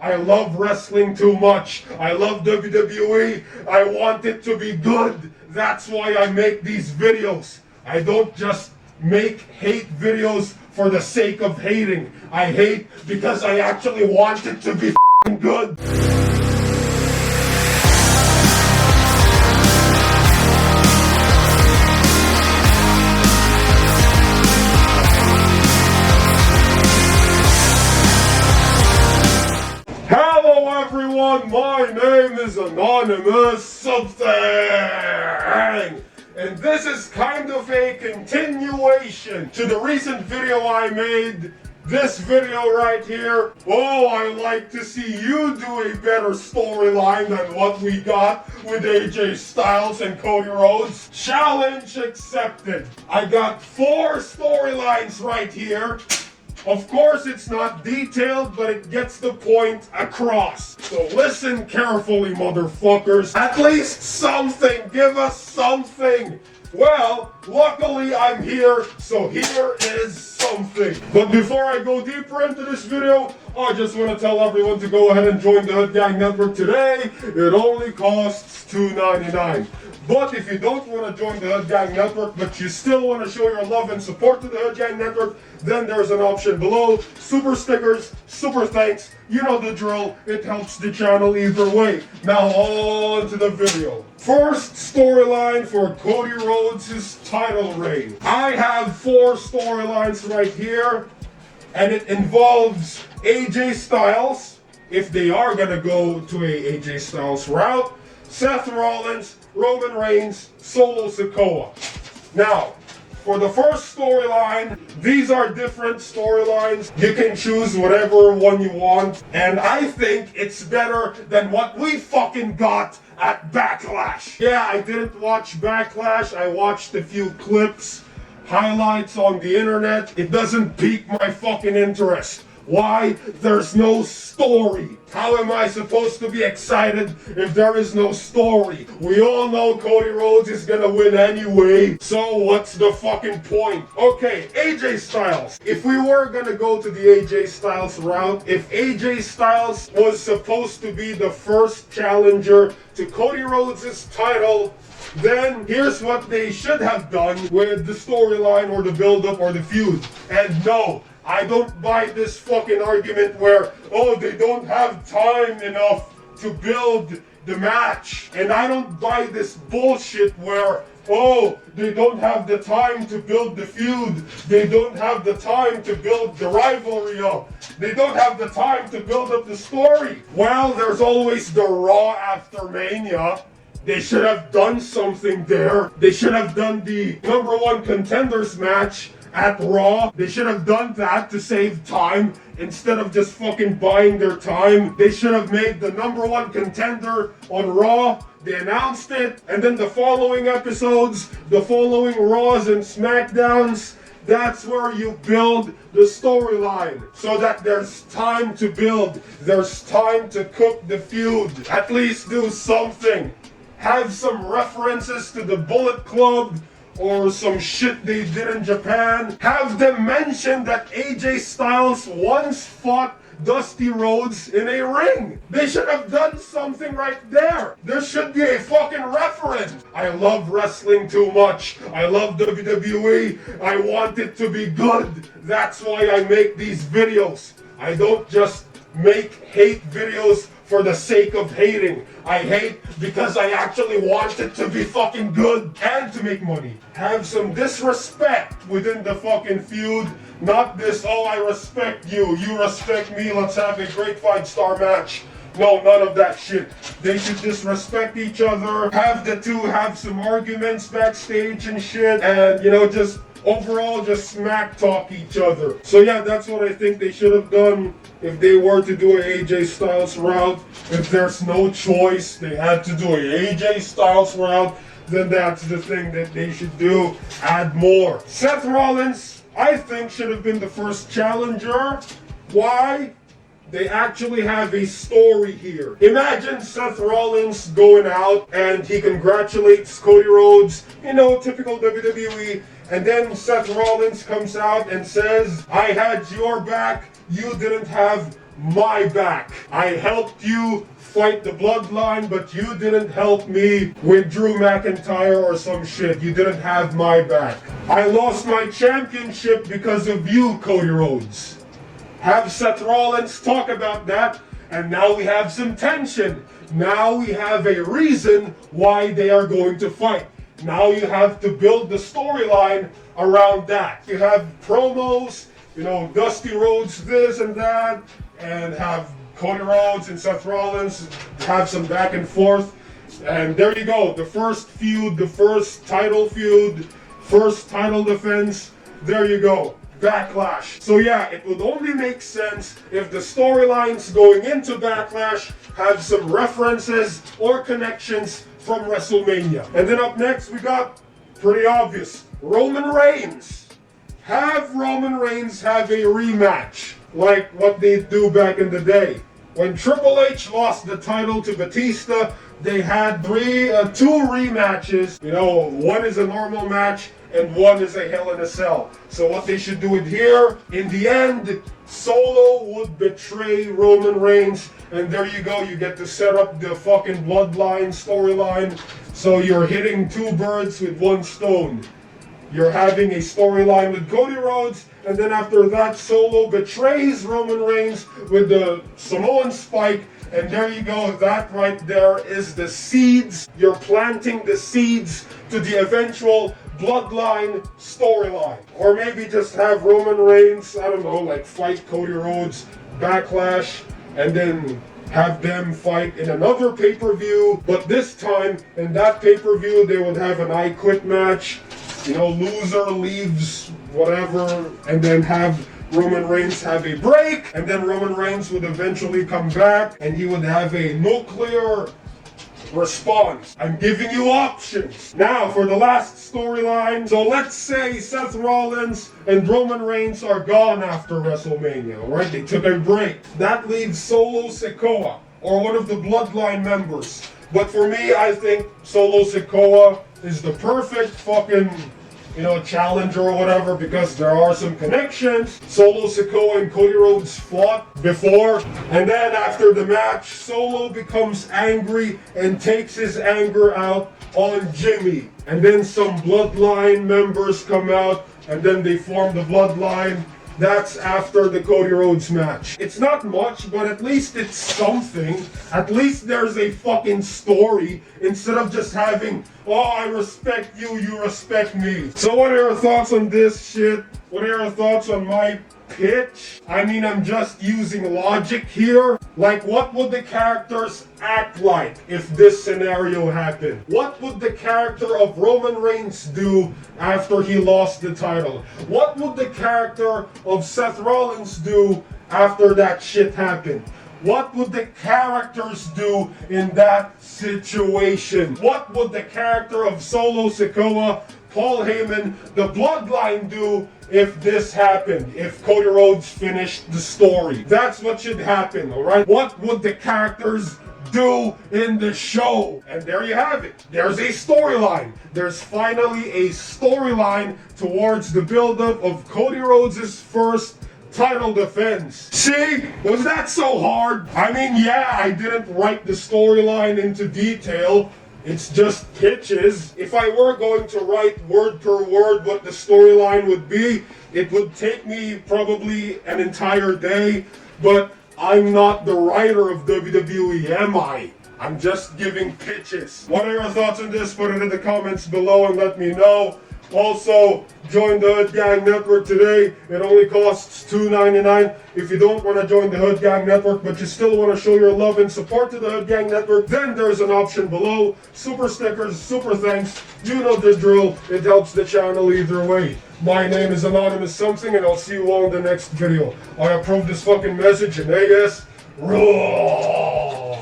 I love wrestling too much. I love WWE. I want it to be good. That's why I make these videos. I don't just make hate videos for the sake of hating. I hate because I actually want it to be good. Hello everyone, my name is Anonymous Something, and this is kind of a continuation to the recent video I made. This video right here. Oh, I like to see you do a better storyline than what we got with AJ Styles and Cody Rhodes. Challenge accepted. I got 4 storylines right here. Of course, it's not detailed, but it gets the point across. So listen carefully, motherfuckers. At least something. Give us something. Well, luckily I'm here, so here is something. But before I go deeper into this video, I just want to tell everyone to go ahead and join the Hood Gang Network today. It only costs $2.99. But if you don't want to join the Hood Gang Network, but you still want to show your love and support to the Hood Gang Network, then there's an option below. Super stickers, super thanks. You know the drill. It helps the channel either way. Now on to the video. First storyline for Cody Rhodes' title reign. I have 4 storylines right here, and it involves AJ Styles, if they are going to go to a AJ Styles route, Seth Rollins, Roman Reigns, Solo Sikoa. Now, for the first storyline, these are different storylines. You can choose whatever one you want. And I think it's better than what we fucking got at Backlash. Yeah, I didn't watch Backlash. I watched a few clips, highlights on the internet. It doesn't pique my fucking interest. Why? There's no story. How am I supposed to be excited if there is no story? We all know Cody Rhodes is gonna win anyway, so what's the fucking point? Okay, AJ Styles. If we were gonna go to the AJ Styles route, if AJ Styles was supposed to be the first challenger to Cody Rhodes' title, then here's what they should have done with the storyline or the build-up or the feud. And no, I don't buy this fucking argument where, oh, they don't have time enough to build the match. And I don't buy this bullshit where, oh, they don't have the time to build the feud. They don't have the time to build the rivalry up. They don't have the time to build up the story. Well, there's always the Raw after Mania. They should have done something there. They should have done the #1 contenders match at Raw. They should have done that to save time instead of just fucking buying their time. They should have made the #1 contender on Raw. They announced it, and then the following episodes, the following Raws and SmackDowns, that's where you build the storyline so that there's time to build. There's time to cook the feud. At least do something. Have some references to the Bullet Club or some shit they did in Japan. Have them mention that AJ Styles once fought Dusty Rhodes in a ring. They should have done something right there. There should be a fucking reference. I love wrestling too much. I love WWE. I want it to be good. That's why I make these videos. I don't just make hate videos for the sake of hating. I hate because I actually want it to be fucking good and to make money. Have some disrespect within the fucking feud. Not this, oh, I respect you, you respect me, let's have a great 5-star match. No, none of that shit. They should disrespect each other. Have the two have some arguments backstage and shit. And, you know, just overall just smack talk each other. So yeah, that's what I think they should have done if they were to do an AJ Styles route. If there's no choice, they had to do an AJ Styles route, then that's the thing that they should do. Add more. Seth Rollins, I think, should have been the first challenger. Why? They actually have a story here. Imagine Seth Rollins going out and he congratulates Cody Rhodes, you know, typical WWE. And then Seth Rollins comes out and says, I had your back, you didn't have my back. I helped you fight the bloodline, but you didn't help me with Drew McIntyre or some shit. You didn't have my back. I lost my championship because of you, Cody Rhodes. Have Seth Rollins talk about that, and now we have some tension. Now we have a reason why they are going to fight. Now you have to build the storyline around that. You have promos, Dusty Rhodes this and that, and have Cody Rhodes and Seth Rollins have some back and forth. And there you go. The first feud, the first title feud, first title defense. There you go. Backlash. So yeah, it would only make sense if the storylines going into Backlash have some references or connections from WrestleMania. And then up next we got, pretty obvious, Roman Reigns. Have Roman Reigns have a rematch like what they do back in the day. When Triple H lost the title to Batista, they had two rematches. One is a normal match and one is a Hell in a Cell. So what they should do it here, in the end, Solo would betray Roman Reigns, and there you go, you get to set up the fucking bloodline storyline. So you're hitting two birds with one stone. You're having a storyline with Cody Rhodes, and then after that, Solo betrays Roman Reigns with the Samoan spike, and there you go, that right there is the seeds. You're planting the seeds to the eventual bloodline storyline. Or maybe just have Roman Reigns, I don't know, fight Cody Rhodes, Backlash, and then have them fight in another pay-per-view. But this time, in that pay-per-view, they would have an I Quit match. Loser leaves, whatever, and then have Roman Reigns have a break, and then Roman Reigns would eventually come back, and he would have a nuclear response. I'm giving you options. Now, for the last storyline, so let's say Seth Rollins and Roman Reigns are gone after WrestleMania, alright? They took a break. That leaves Solo Sikoa, or one of the Bloodline members. But for me, I think Solo Sikoa is the perfect fucking, challenger or whatever, because there are some connections. Solo Sikoa and Cody Rhodes fought before, and then after the match, Solo becomes angry and takes his anger out on Jimmy. And then some Bloodline members come out, and then they form the Bloodline. That's after the Cody Rhodes match. It's not much, but at least it's something. At least there's a fucking story, instead of just having, I respect you, you respect me. So what are your thoughts on this shit? What are your thoughts on my pitch? I'm just using logic here. What would the characters act like if this scenario happened? What would the character of Roman Reigns do after he lost the title? What would the character of Seth Rollins do after that shit happened? What would the characters do in that situation? What would the character of Solo Sikoa, Paul Heyman, the Bloodline do if this happened, if Cody Rhodes finished the story? That's what should happen, alright? What would the characters do in the show? And there you have it. There's a storyline. There's finally a storyline towards the buildup of Cody Rhodes' first title defense. See? Was that so hard? Yeah, I didn't write the storyline into detail. It's just pitches. If I were going to write word per word what the storyline would be, it would take me probably an entire day, but I'm not the writer of WWE, am I? I'm just giving pitches. What are your thoughts on this? Put it in the comments below and let me know. Also, join the Hood Gang Network today. It only costs $2.99. If you don't want to join the Hood Gang Network, but you still want to show your love and support to the Hood Gang Network, then there's an option below. Super stickers, super thanks. You know the drill. It helps the channel either way. My name is Anonymous Something, and I'll see you all in the next video. I approve this fucking message, and I guess, roll.